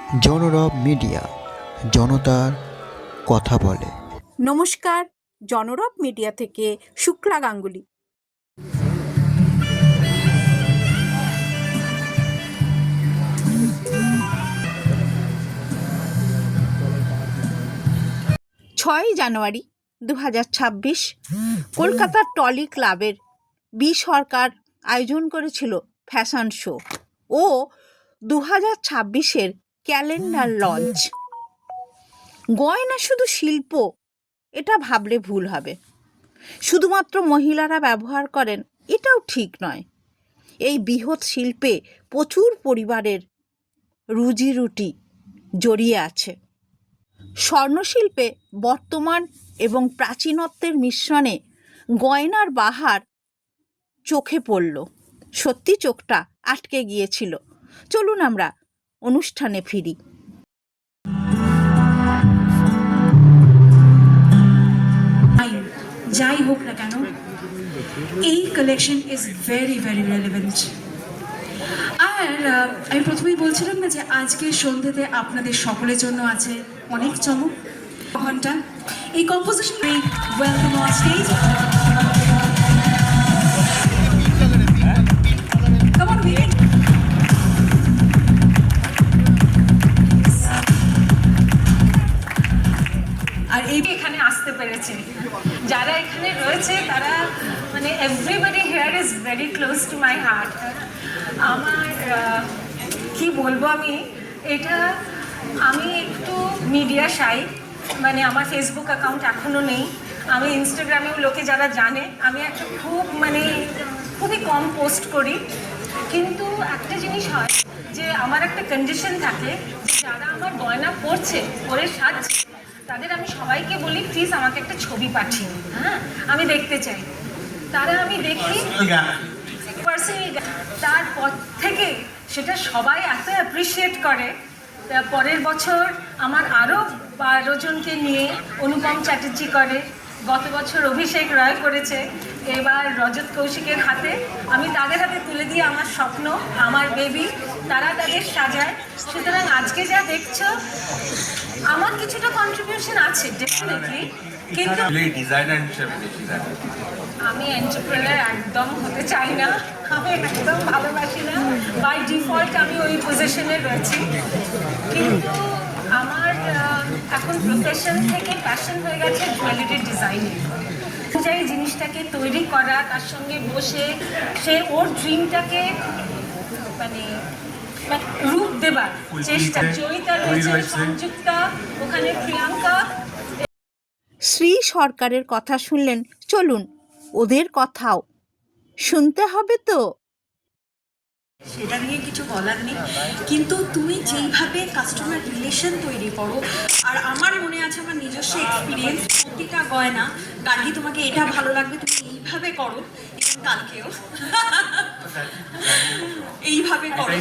জনরব media, জনতার কথা বলে। নমস্কার, জনরব মিডিয়া থেকে শুক্লা গাঙ্গুলি। ছয়ই জানুয়ারি 2026 কলকাতার টলি ক্লাবের বি সরকার আয়োজন করেছিল ফ্যাশন শো ও 2026-এর ক্যালেন্ডার লঞ্চ। গয়না শুধু শিল্প, এটা ভাবলে ভুল হবে। শুধুমাত্র মহিলারা ব্যবহার করেন এটাও ঠিক নয়। এই বৃহৎ শিল্পে প্রচুর পরিবারের রুজি রুটি জড়িয়ে আছে। স্বর্ণশিল্পে বর্তমান এবং প্রাচীনত্বের মিশ্রণে গয়নার বাহার চোখে পড়ল। সত্যি চোখটা আটকে গিয়েছিল। চলুন আমরা অনুষ্ঠানে ফিরি। যাই হোক না কেন, এই collection is very very relevant. আর আমি প্রথমেই বলছিলাম না যে আজকের সন্ধ্যেতে আপনাদের সকলের জন্য আছে অনেক চমক। ঘন্টা এই composition welcome on stage. Come on baby. আর এই এখানে আসতে পেরেছে, যারা এখানে রয়েছে তারা মানে everybody here is very close to my heart. আমার কি বলবো, আমি একটু মিডিয়া শাই, মানে আমার ফেসবুক অ্যাকাউন্ট এখনও নেই। আমি ইনস্টাগ্রামেও লোকে যারা জানে আমি একটা খুবই কম পোস্ট করি। কিন্তু একটা জিনিস হয় যে আমার একটা কন্ডিশন থাকে যে যারা আমার গয়না পরে সাজছে তাদের আমি সবাইকে বলি প্লিজ আমাকে একটা ছবি পাঠিয়ে, হ্যাঁ আমি দেখতে চাই। তারা আমি দেখি পার্সোনালি, তারপর থেকে সেটা সবাই এত অ্যাপ্রিসিয়েট করে। পরের বছর আমার আরও 12 জনকে নিয়ে অনুপম চ্যাটার্জি করে, গত বছর অভিষেক রয় করেছে, এবার রজত কৌশিকের হাতে। আমি তাদের হাতে তুলে দিয়ে আমার স্বপ্ন, আমার বেবি, তারা তাদের সাজায়। সুতরাং আজকে যা দেখছো আমার কিছুটা কন্ট্রিবিউশন আছে ডেফিনেটলি, কিন্তু আমি এন্টারপ্রেনার একদম হতে চাই না, আমি একদম ভালোবাসি না। বাই ডিফল্ট আমি ওই পজিশনে রয়েছি। কিন্তু আমার এখন প্রফেশন থেকে প্যাশন হয়ে গেছে জুয়েলারি ডিজাইনিং। অনুযায়ী জিনিসটাকে তৈরি করা, তার সঙ্গে বসে সে ওর ড্রিমটাকে মানে রূপ দেবার চেষ্টা। জয়িতা রয়েছে, সংযুক্তা, ওখানে প্রিয়াঙ্কা। শ্রী সরকারের কথা শুনলেন, চলুন ওদের কথাও শুনতে হবে তো। সেটা নিয়ে কিছু বলার নেই, কিন্তু তুমি যেইভাবে কাস্টমার রিলেশন তৈরি করো, আর আমার মনে আছে আমার নিজস্ব এক্সপিরিয়েন্স, প্রতিটা গয়না গার্গী তোমাকে এটা ভালো লাগবে তুমি এইভাবে করো, এবং কালকেও এইভাবে করো।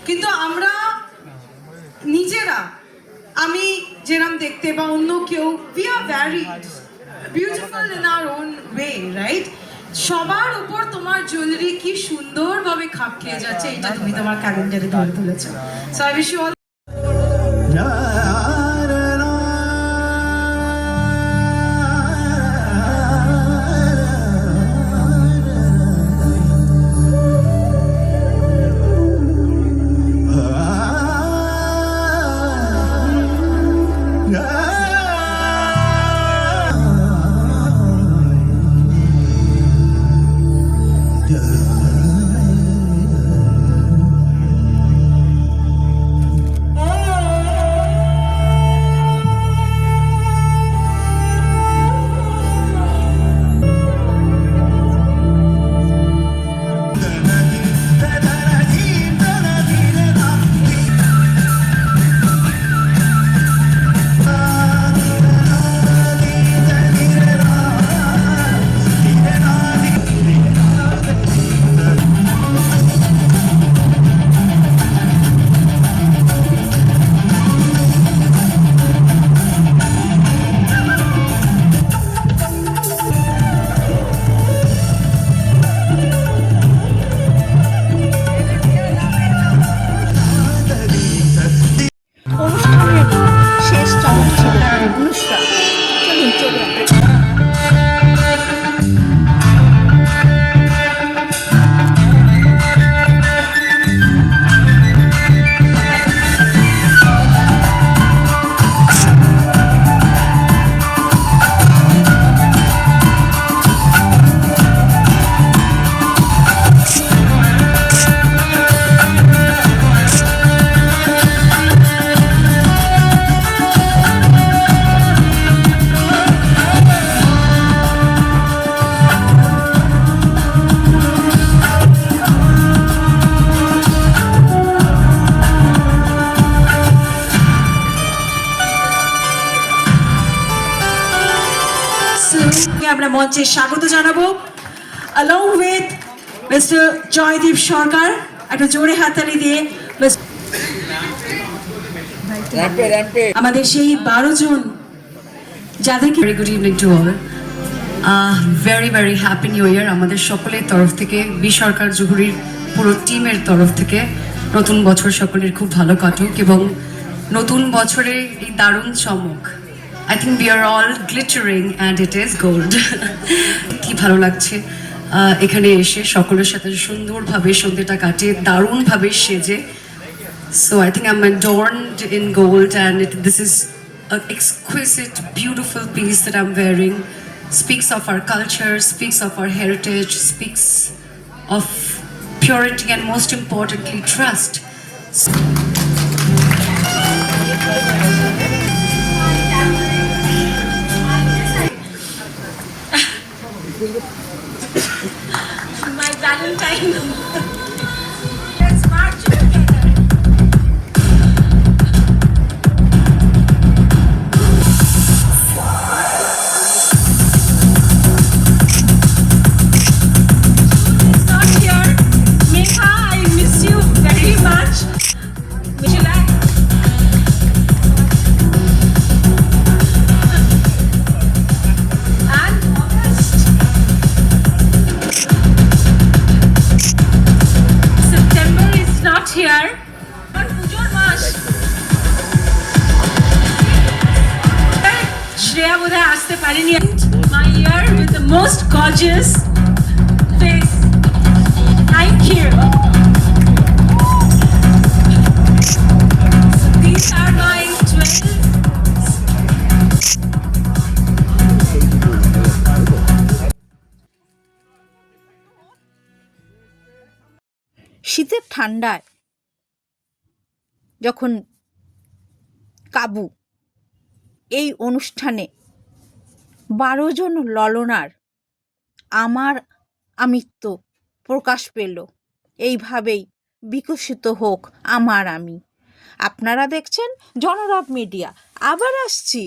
কিন্তু আমরা নিজেরা, আমি যেরকম দেখতে বা অন্য কেউ, we are varied, beautiful in our own way, right? সবার উপর তোমার জুয়েলারি কি সুন্দরভাবে খাপ খেয়ে যাচ্ছে, এটা তুমি তোমার ক্যালেন্ডারে ধরে তুলেছো। So I wish you all. মঞ্চে স্বাগত জানাবো along with Mr. জয়দীপ সরকার। একটা জোরে হাততালি দিয়ে আমাদের সেই 12 জন যাদেরকে very good evening to all, very very happy new year আমাদের সকলের তরফ থেকে, বি সরকার জুহুরির পুরো টিমের তরফ থেকে। নতুন বছর সকলের খুব ভালো কাটুক এবং নতুন বছরে এই দারুণ চমক, I think we are all glittering and it is gold. কি ভালো লাগছে এখানে এসে সকলের সাথে সুন্দরভাবে সন্ধ্যেটা কাটিয়ে দারুণভাবে সেজে। So I think I'm adorned in gold, and this is an exquisite, beautiful piece that I'm wearing. Speaks of our culture, speaks of our heritage, speaks of purity, and most importantly, trust. My Valentine. Let's march together. It's not here. Megha, I miss you very much. Mishila. And August. September is not here. But Pujoor Mash. Shreya বোধহয় আসতে পারেনি। My year with the most gorgeous face. Thank you. So these are my 12. শীতের ঠান্ডায় যখন কাবু এই অনুষ্ঠানে 12 জন ললনার আমার আমিত্ব প্রকাশ পেল। এইভাবেই বিকশিত হোক আমার আমি। আপনারা দেখছেন জনরব মিডিয়া। আবার আসছি।